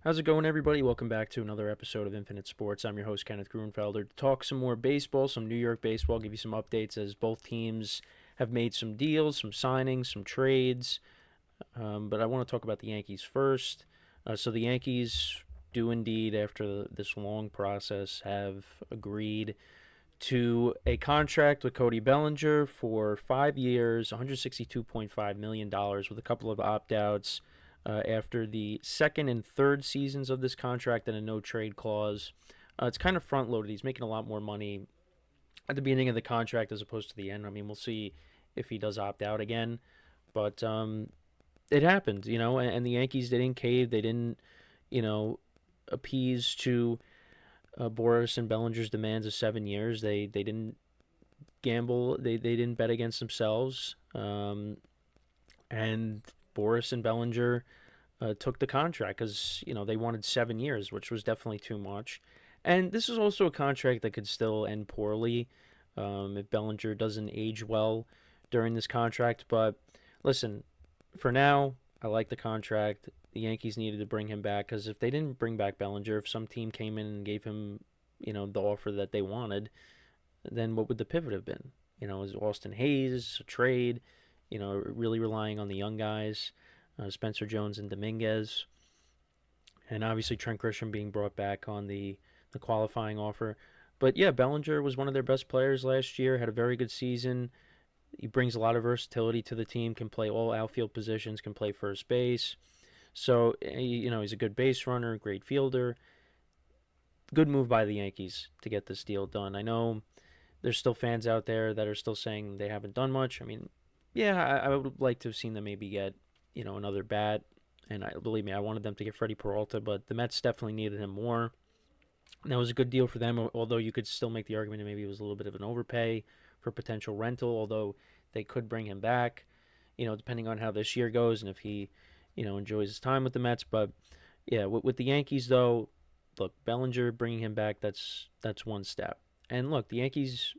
How's it going, everybody? Welcome back to another episode of Infinite Sports. I'm your host, Kenneth Grunfelder. To talk some more baseball, some New York baseball, give you some updates as both teams have made some deals, some signings, some trades. But I want to talk about the Yankees first. So the Yankees do indeed, after this long process, have agreed to a contract with Cody Bellinger for 5 years, $162.5 million, with a couple of opt-outs after the second and third seasons of this contract and a no-trade clause. It's kind of front-loaded. He's making a lot more money at the beginning of the contract as opposed to the end. I mean, we'll see if he does opt out again. But it happened, and the Yankees didn't cave. They didn't, appease to Boris and Bellinger's demands of 7 years. They didn't gamble. They didn't bet against themselves. And Boris and Bellinger took the contract because they wanted 7 years, which was definitely too much. And this is also a contract that could still end poorly if Bellinger doesn't age well during this contract. But listen, for now, I like the contract. The Yankees needed to bring him back because if they didn't bring back Bellinger, if some team came in and gave him, the offer that they wanted, then what would the pivot have been? Is Austin Hayes a trade? Really relying on the young guys, Spencer Jones and Dominguez, and obviously Trent Grisham being brought back on the qualifying offer. But yeah, Bellinger was one of their best players last year. Had a very good season. He brings a lot of versatility to the team. Can play all outfield positions. Can play first base. So he's a good base runner, great fielder. Good move by the Yankees to get this deal done. I know there's still fans out there that are still saying they haven't done much. I mean, yeah, I would like to have seen them maybe get, another bat. And believe me, I wanted them to get Freddy Peralta, but the Mets definitely needed him more. And that was a good deal for them, although you could still make the argument that maybe it was a little bit of an overpay for potential rental, although they could bring him back, depending on how this year goes and if he, enjoys his time with the Mets. But yeah, with the Yankees, though, look, Bellinger bringing him back, that's one step. And look, the Yankees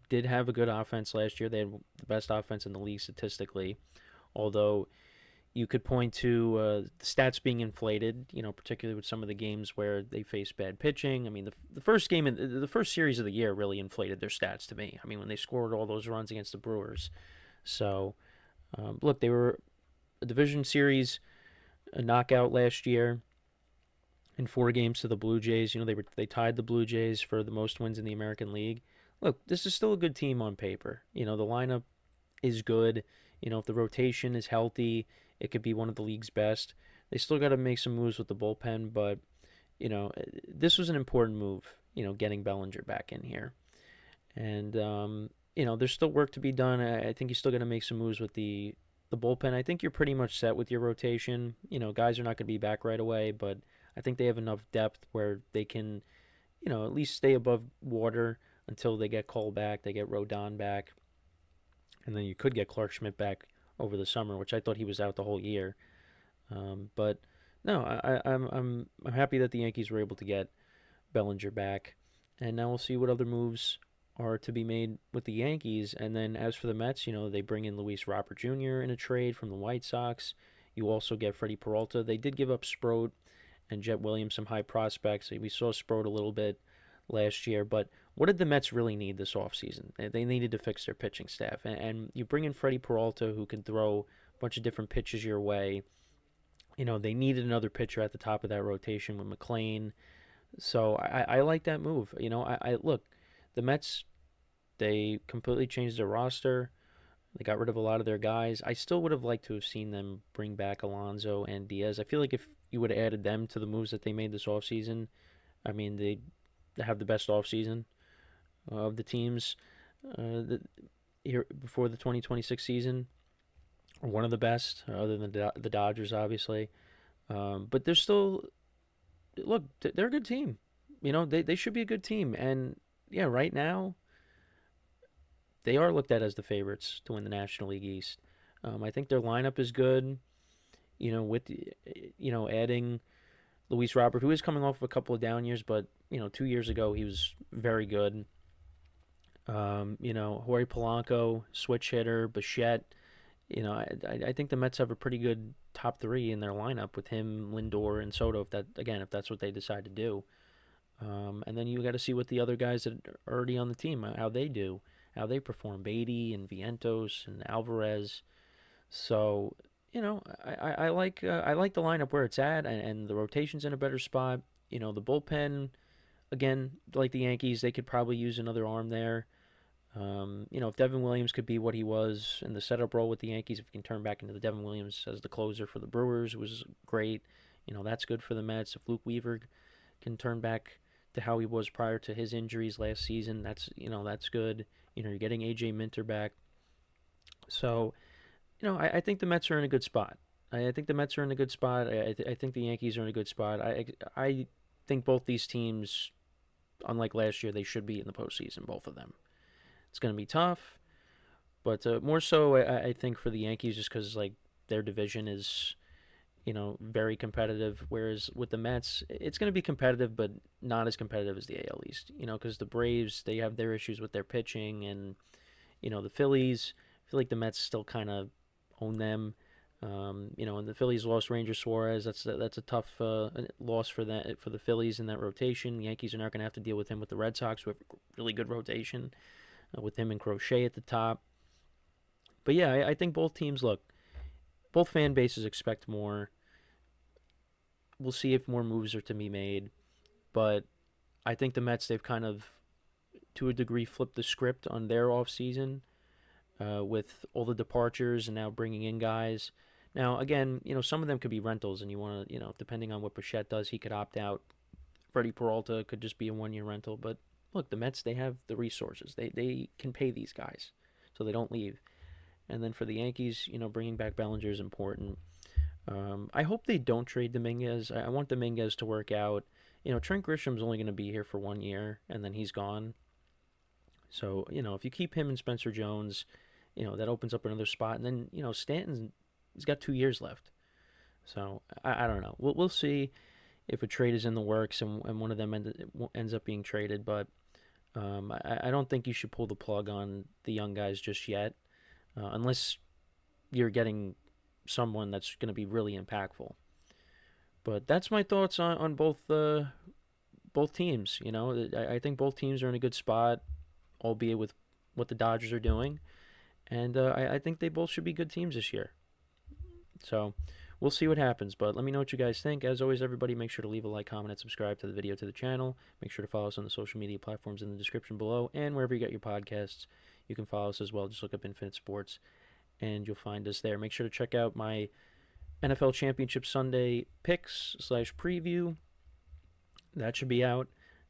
did have a good offense last year. They had the best offense in the league statistically, although you could point to the stats being inflated, particularly with some of the games where they faced bad pitching. I mean, the first game, the first series of the year really inflated their stats to me. I mean, when they scored all those runs against the Brewers. So, look, they were a division series, a knockout last year in 4 games to the Blue Jays. They tied the Blue Jays for the most wins in the American League. Look, this is still a good team on paper. The lineup is good. If the rotation is healthy, it could be one of the league's best. They still got to make some moves with the bullpen, but, this was an important move, getting Bellinger back in here. And, there's still work to be done. I think you still got to make some moves with the bullpen. I think you're pretty much set with your rotation. Guys are not going to be back right away, but I think they have enough depth where they can, at least stay above water until they get Cole back, they get Rodon back, and then you could get Clark Schmidt back over the summer, which I thought he was out the whole year. But no, I'm happy that the Yankees were able to get Bellinger back, and now we'll see what other moves are to be made with the Yankees. And then as for the Mets, they bring in Luis Robert Jr. in a trade from the White Sox. You also get Freddy Peralta. They did give up Sproat and Jet Williams, some high prospects. We saw Sproat a little bit last year, but what did the Mets really need this offseason? They needed to fix their pitching staff, and you bring in Freddy Peralta, who can throw a bunch of different pitches your way. They needed another pitcher at the top of that rotation with McClain, so I like that move. I look, the Mets, they completely changed their roster. They got rid of a lot of their guys. I still would have liked to have seen them bring back Alonso and Diaz. I feel like if you would have added them to the moves that they made this offseason, I mean, they have the best offseason of the teams here before the 2026 season, or one of the best, other than the Dodgers, obviously. But they're still, look, they're a good team. They should be a good team. And yeah, right now, they are looked at as the favorites to win the National League East. I think their lineup is good. With adding Luis Robert, who is coming off of a couple of down years, but 2 years ago he was very good. Jorge Polanco, switch hitter, Bichette. I think the Mets have a pretty good top three in their lineup with him, Lindor, and Soto. If that's what they decide to do. And then you got to see what the other guys that are already on the team, how they do, how they perform. Beatty and Vientos and Alvarez. So I like the lineup where it's at, and the rotation's in a better spot. The bullpen again, like the Yankees, they could probably use another arm there. If Devin Williams could be what he was in the setup role with the Yankees, if he can turn back into the Devin Williams as the closer for the Brewers, was great. That's good for the Mets. If Luke Weaver can turn back to how he was prior to his injuries last season, that's good. You're getting AJ Minter back. So, I think the Mets are in a good spot. I think the Mets are in a good spot. I think the Yankees are in a good spot. I think both these teams, unlike last year, they should be in the postseason, both of them. It's going to be tough, but more so, I think for the Yankees, just because like their division is, very competitive. Whereas with the Mets, it's going to be competitive, but not as competitive as the AL East. Because the Braves, they have their issues with their pitching, and the Phillies. I feel like the Mets still kind of own them. And the Phillies lost Ranger Suarez. That's a tough loss for the Phillies in that rotation. The Yankees are not going to have to deal with him with the Red Sox, who have really good rotation with him and Crochet at the top. But yeah, I think both teams both fan bases expect more. We'll see if more moves are to be made, but I think the Mets, they've kind of to a degree flipped the script on their offseason with all the departures and now bringing in guys. Now, again, some of them could be rentals, and you want to, depending on what Bichette does, he could opt out. Freddy Peralta could just be a 1 year rental. But look, the Mets, they have the resources. They can pay these guys, so they don't leave. And then for the Yankees, bringing back Bellinger is important. I hope they don't trade Dominguez. I want Dominguez to work out. Trent Grisham's only going to be here for 1 year, and then he's gone. So, if you keep him and Spencer Jones, that opens up another spot. And then, Stanton's he's got 2 years left. So, I don't know. We'll see if a trade is in the works and one of them ends up being traded. But I don't think you should pull the plug on the young guys just yet, unless you're getting someone that's going to be really impactful. But that's my thoughts on both teams. I think both teams are in a good spot, albeit with what the Dodgers are doing. And I think they both should be good teams this year. So we'll see what happens. But let me know what you guys think. As always, everybody, make sure to leave a like, comment, and subscribe to the video, to the channel. Make sure to follow us on the social media platforms in the description below. And wherever you get your podcasts, you can follow us as well. Just look up Infinite Sports, and you'll find us there. Make sure to check out my NFL Championship Sunday picks / preview. That should be out.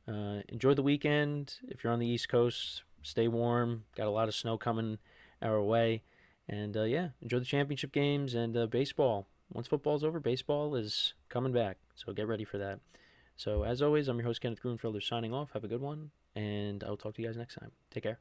Enjoy the weekend. If you're on the East Coast, stay warm. Got a lot of snow coming our way. And enjoy the championship games and baseball. Once football's over, baseball is coming back. So get ready for that. So as always, I'm your host, Kenneth Grunfelder, signing off. Have a good one. And I'll talk to you guys next time. Take care.